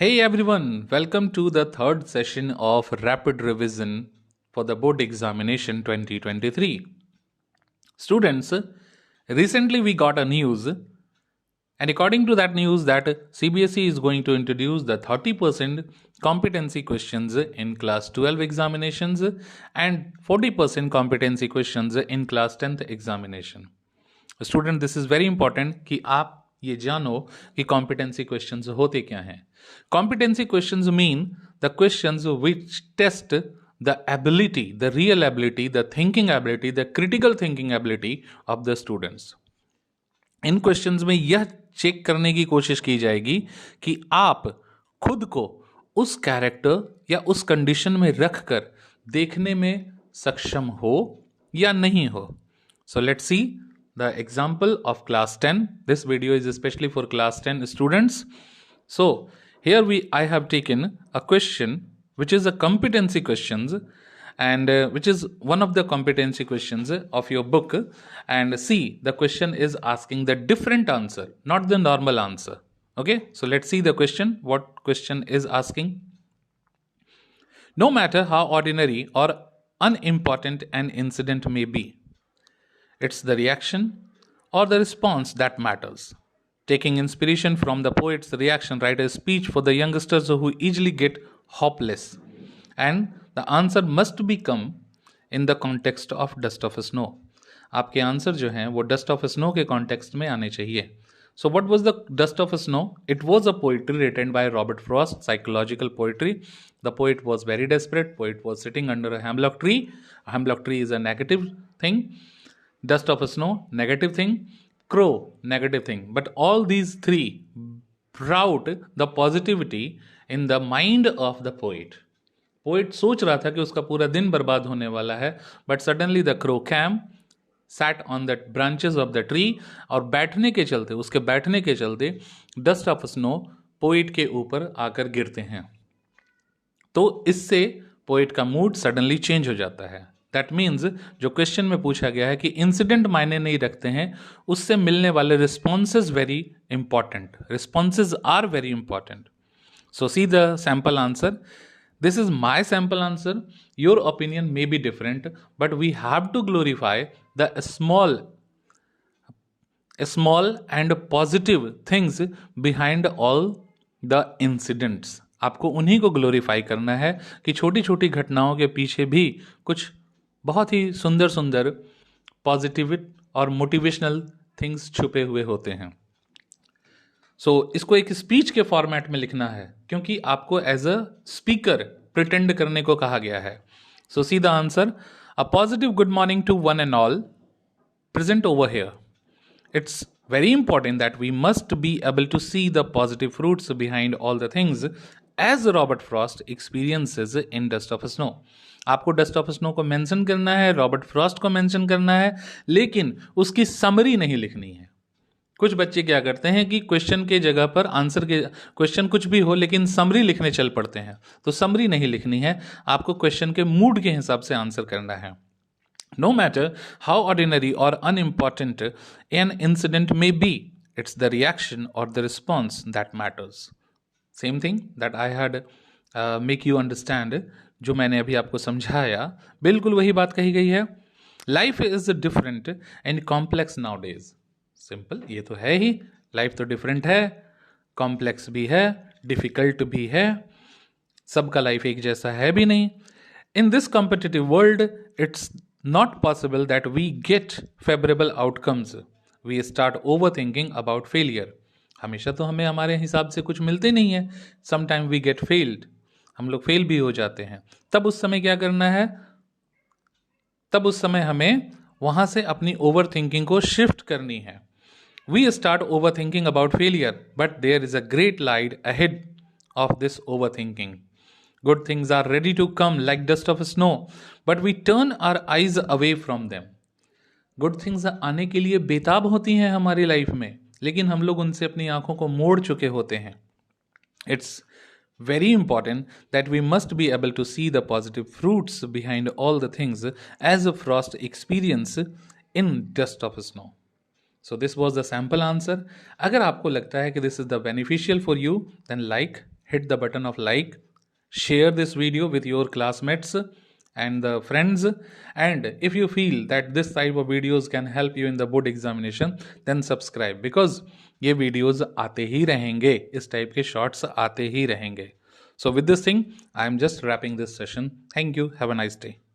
Hey everyone, welcome to the third session of Rapid Revision for the Board Examination 2023. Students, recently we got a news, and according to that news that CBSE is going to introduce the 30% competency questions in class 12 examinations and 40% competency questions in class 10th examination. Student this is very important कि आप ये जानो कि competency questions होते क्या हैं. Competency questions mean the questions which test the ability, the real ability, the thinking ability, the critical thinking ability of the students. इन questions में यह चेक करने की कोशिश की जाएगी कि आप खुद को उस कैरेक्टर या उस कंडीशन में रखकर देखने में सक्षम हो या नहीं हो. So let's see the example of class 10. This video is especially for class 10 students. So here I have taken a question which is a competency questions and which is one of the competency questions of your book, and see, the question is asking the different answer, not the normal answer. Okay, so let's see the question. What question is asking? No matter how ordinary or unimportant an incident may be, it's the reaction or the response that matters. Taking inspiration from the poet's reaction, write a speech for the youngsters who easily get hopeless. And the answer must become in the context of Dust of Snow. आपके answer जो हैं वो dust of snow के context में आने चाहिए. So what was the Dust of Snow? It was a poetry written by Robert Frost, psychological poetry. The poet was very desperate. Poet was sitting under a hemlock tree. A hemlock tree is a negative thing. Dust of snow, negative thing. Crow, negative thing. But all these three brought the positivity in the mind of the poet. Poet सोच रहा था कि उसका पूरा दिन बर्बाद होने वाला है, but suddenly the crow came, sat on the branches of the tree, और बैठने के चलते, उसके बैठने के चलते dust of snow poet के ऊपर आकर गिरते हैं. तो इससे poet का मूड सडनली चेंज हो जाता है. दैट मीन्स जो क्वेश्चन में पूछा गया है कि इंसिडेंट मायने नहीं रखते हैं, उससे मिलने वाले responses very important. Responses are very important. So see the sample answer. This is my sample answer. Your opinion may be different, but we have to glorify the small and positive things behind all the incidents. आपको उन्हीं को glorify करना है कि छोटी छोटी घटनाओं के पीछे भी कुछ बहुत ही सुंदर सुंदर पॉजिटिव और मोटिवेशनल थिंग्स छुपे हुए होते हैं. सो इसको एक स्पीच के फॉर्मेट में लिखना है, क्योंकि आपको एज अ स्पीकर प्रिटेंड करने को कहा गया है. So see the answer. A positive good morning to one and all present over here. It's very important that we must be able to see the positive fruits behind all the things as Robert Frost experiences in Dust of Snow. आपको dust of snow को mention करना है, Robert Frost को mention करना है, लेकिन उसकी summary नहीं लिखनी है. कुछ बच्चे क्या करते हैं कि क्वेश्चन के जगह पर आंसर के, क्वेश्चन कुछ भी हो लेकिन समरी लिखने चल पड़ते हैं. तो समरी नहीं लिखनी है, आपको क्वेश्चन के मूड के हिसाब से आंसर करना है. No matter how ordinary or unimportant an incident may be, it's the reaction or the response that matters. Same thing that I had make you understand, जो मैंने अभी आपको समझाया, बिल्कुल वही बात कही गई है. Life is different and complex nowadays. Simple, ये तो है ही. लाइफ तो डिफरेंट है, कॉम्प्लेक्स भी है, डिफिकल्ट भी है. सबका लाइफ एक जैसा है भी नहीं. In this competitive world, it's not possible that we get favorable outcomes. We start overthinking about failure. हमेशा तो हमें हमारे हिसाब से कुछ मिलते नहीं है. Sometimes we get failed. हम लोग फेल भी हो जाते हैं. तब उस समय क्या करना है? तब उस समय हमें वहां से अपनी ओवर थिंकिंग को शिफ्ट करनी है. We start overthinking about failure, but there is a great light ahead of this overthinking. Good things are ready to come like dust of snow, but we turn our eyes away from them. Good things आने के लिए बेताब होती हैं हमारी life में, लेकिन हम लोग उनसे अपनी आंखों को मोड़ चुके होते हैं. It's very important that we must be able to see the positive fruits behind all the things as a Frost experience in dust of snow. So this was the sample answer. अगर आपको लगता है कि this is the beneficial for you, then like hit the button of like, share this video with your classmates and the friends, and if you feel that this type of videos can help you in the board examination, then subscribe, because ये videos आते ही रहेंगे, इस type के shorts आते ही रहेंगे. So with this thing, I am just wrapping this session. Thank you. Have a nice day.